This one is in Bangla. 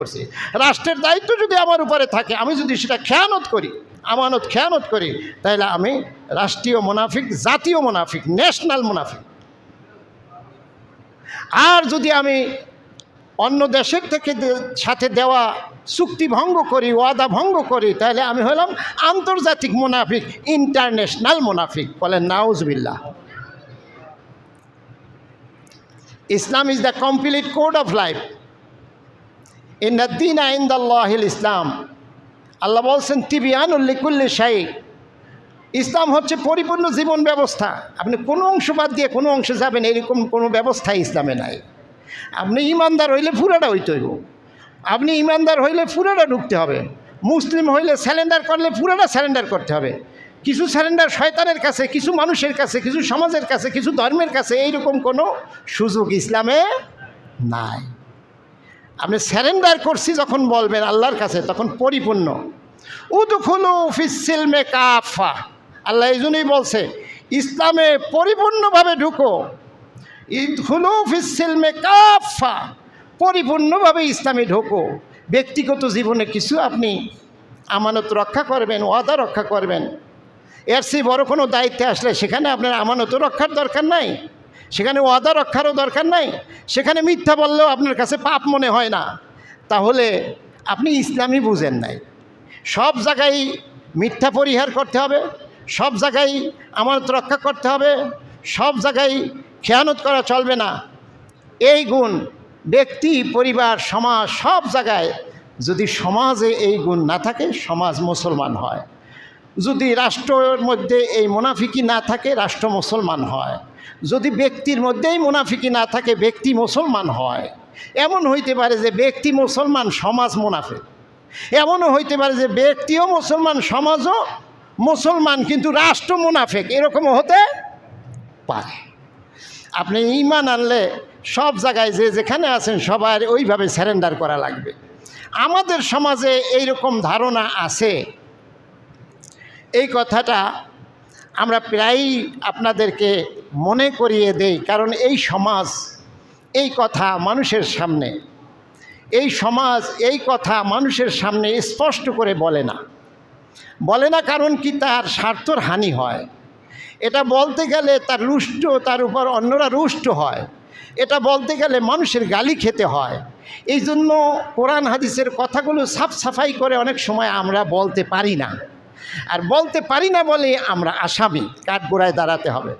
করছি। রাষ্ট্রের দায়িত্ব যদি আমার উপরে থাকে, আমি যদি সেটা খেয়ানত করি, আমানত খেয়ানত করি, তাহলে আমি রাষ্ট্রীয় মুনাফিক, জাতীয় মুনাফিক, ন্যাশনাল মুনাফিক। আর যদি আমি অন্য দেশের থেকে সাথে দেওয়া চুক্তি ভঙ্গ করি, ওয়াদা ভঙ্গ করি, তাহলে আমি হলাম আন্তর্জাতিক মুনাফিক, ইন্টারন্যাশনাল মুনাফিক। বলেন নাউজুবিল্লাহ। Islam is the complete code of life. ইন্না দ্দীনা ইনদাল্লাহিল ইসলাম। আল্লাহ বলছেন তিবিয়ানুল লিকুল্লি শাই। ইসলাম হচ্ছে পরিপূর্ণ জীবন ব্যবস্থা। আপনি কোনো অংশ বাদ দিয়ে কোনো অংশে যাবেন, এরকম কোনো ব্যবস্থা ইসলামে নাই। আপনি ইমানদার হইলে পুরাটা হইতে হইব, আপনি ইমানদার হইলে পুরাটা ঢুকতে হবে। মুসলিম হইলে স্যালেন্ডার করলে পুরাটা স্যালেন্ডার করতে হবে। কিছু স্যালেন্ডার শয়তানের কাছে, কিছু মানুষের কাছে, কিছু সমাজের কাছে, কিছু ধর্মের কাছে, এইরকম কোনো সুযোগ ইসলামে নাই। আপনি স্যারেন্ডার করছি যখন বলবেন আল্লাহর কাছে, তখন পরিপূর্ণ। উদখুলু ফিস সিলমে কাফা। আল্লাহ এই জন্যই বলছে ইসলামে পরিপূর্ণভাবে ঢুকো। ইদখুলু ফিস সিলমে কাফা, পরিপূর্ণভাবে ইসলামে ঢোকো। ব্যক্তিগত জীবনে কিছু আপনি আমানত রক্ষা করবেন, ওয়াদা রক্ষা করবেন, এর চেয়ে বড় কোনো দায়িত্বে আসলে সেখানে আপনার আমানত রক্ষার দরকার নাই, সেখানে ওয়াদা রক্ষারও দরকার নাই, সেখানে মিথ্যা বললেও আপনার কাছে পাপ মনে হয় না। তাহলে আপনি ইসলামই বুঝেন নাই। সব জায়গায় মিথ্যা পরিহার করতে হবে, সব জায়গায় আমানত রক্ষা করতে হবে, সব জায়গায় খেয়ানত করা চলবে না। এই গুণ ব্যক্তি, পরিবার, সমাজ, সব জায়গায় যদি সমাজে এই গুণ না থাকে, সমাজ মুসলমান হয়। যদি রাষ্ট্রের মধ্যে এই মুনাফিকি না থাকে, রাষ্ট্র মুসলমান হয়। যদি ব্যক্তির মধ্যেই মুনাফিকি না থাকে, ব্যক্তি মুসলমান হয়। এমন হইতে পারে যে ব্যক্তি মুসলমান, সমাজ মুনাফিক। এমনও হইতে পারে যে ব্যক্তিও মুসলমান, সমাজও মুসলমান, কিন্তু রাষ্ট্র মুনাফিক। এরকমও হতে পারে। আপনি ঈমান আনলে সব জায়গায় যে যেখানে আছেন সবার ওইভাবে স্যারেন্ডার করা লাগবে। আমাদের সমাজে এইরকম ধারণা আছে, এই কথাটা আমরা প্রায়ই আপনাদেরকে মনে করিয়ে দেই। কারণ এই সমাজ এই কথা মানুষের সামনে, এই সমাজ এই কথা মানুষের সামনে স্পষ্ট করে বলে না। কারণ কি, তার স্বার্থর হানি হয়। এটা বলতে গেলে তার রুষ্ট, তার উপর অন্যরা রুষ্ট হয়। এটা বলতে গেলে মানুষের গালি খেতে হয়। এই জন্য কোরআন হাদিসের কথাগুলো সাফ সাফাই করে অনেক সময় আমরা বলতে পারি না। আর বলতে পারি না বলে আমরা আসামি, কাঠগোড়ায় দাঁড়াতে হবে।